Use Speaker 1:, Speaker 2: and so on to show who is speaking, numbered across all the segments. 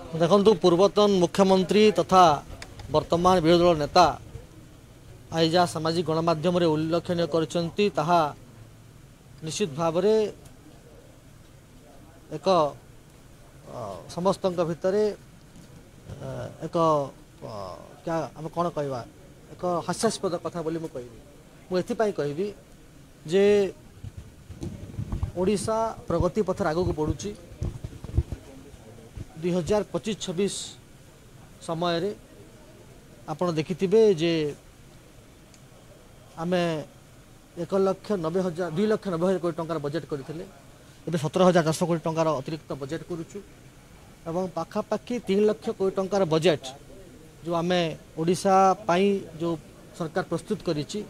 Speaker 1: देखु पूर्वतन मुख्यमंत्री तथा वर्तमान विरोधी दल नेता आज जहाँ सामाजिक गणमाध्यम उल्लेखनीय करछंती ताहा निश्चित भाव एक समस्त भितर एक क्या आम कौन कहवा एक हास्यास्पद कथा बोली मुझे कहबी जे ओडिशा प्रगति पथर आग को बढ़ुची 2025-26 समय रे आपण देखिथिबे जे आमे 1,90,000 2,90,000 कोटी टंकार बजेट करथिले एबे 17,400 कोटी टंकार अतिरिक्त बजेट करूछु एवं पाखापाखि 3 लाख कोटी टंकार बजेट जो आमे ओडिशा पाई जो सरकार प्रस्तुत करिछि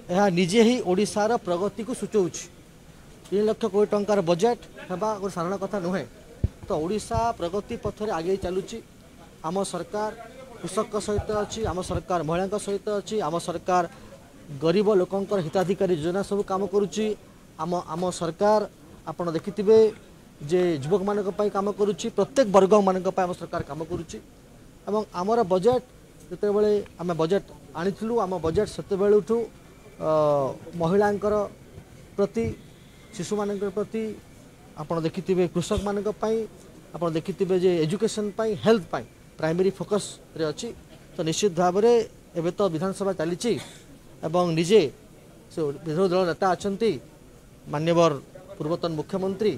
Speaker 1: एहा निजे ही ओडिशार प्रगति को सूचौछि 3 लाख कोटी टंकार बजेट हेबा और साधारण कथा नुहे तो ओडिशा प्रगति पथरे आगे चलुची आम सरकार कृषक सहित अच्छी आम सरकार महिला सहित अच्छी आम सरकार गरीब लोकंकर हिताधिकारी योजना सब काम करुच्ची आम सरकार आपड़ देखिथिबे जे युवक मानक पई काम करुच्ची प्रत्येक वर्ग मानक पई आम सरकार काम करुच्ची एवं आमर बजेट जते बेले आम बजेट आनिथिलु आम बजेट सेते बेलुठु महिलांकर प्रति शिशु मानकर प्रति आपड़ देखिथिबे कृषक मानक पई आपड़ देखिथिबे जे एजुकेशन पई हेल्थ पई प्राइमरी फोकस रे अछि तो निश्चित भाव रे एबे तो विधानसभा चलीची एवं निजे से विरोधी दल नेता अछंती मान्यवर पूर्वतन मुख्यमंत्री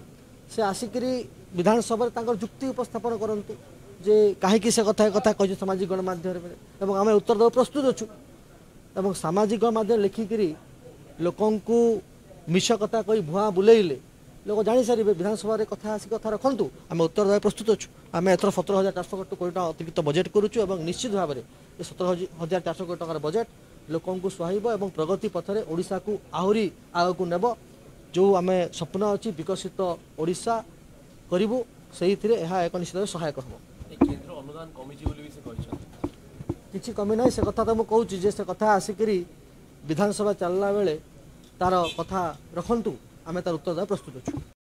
Speaker 1: से आसिकरी विधानसभा तांकर जुक्ति उपस्थापन करंतु जे काहे से कथा कहि सामाजिक गणमाध्यम रे एवं आमे उत्तर देव प्रस्तुत अछु एवं सामाजिक गणमाध्यम लिखिकरी लोकन को मिछ कथा कहि भुआ बुलेइले लोक जानी सारे विधानसभा कथा आसिक कथा रखु आम उत्तर देवा प्रस्तुत अच्छु आम एथर 17,400 कोटी टका अतिरिक्त बजेट करुचु और निश्चित भाव में 17,400 कोटी टकर बजेट लोकं को सुहाइब और प्रगति पथरे ओडिशा को आहरी आग को नेब जो आम स्वप्न अच्छी विकसित ओडिशा करूँ से एक निश्चित सहायक हम किसी कमी ना से कथा तो मुझे कहूँ से कथा आसिक विधानसभा चलला बेले तार कथा रखु आम तार उत्तर देवा प्रस्तुत अच्छु।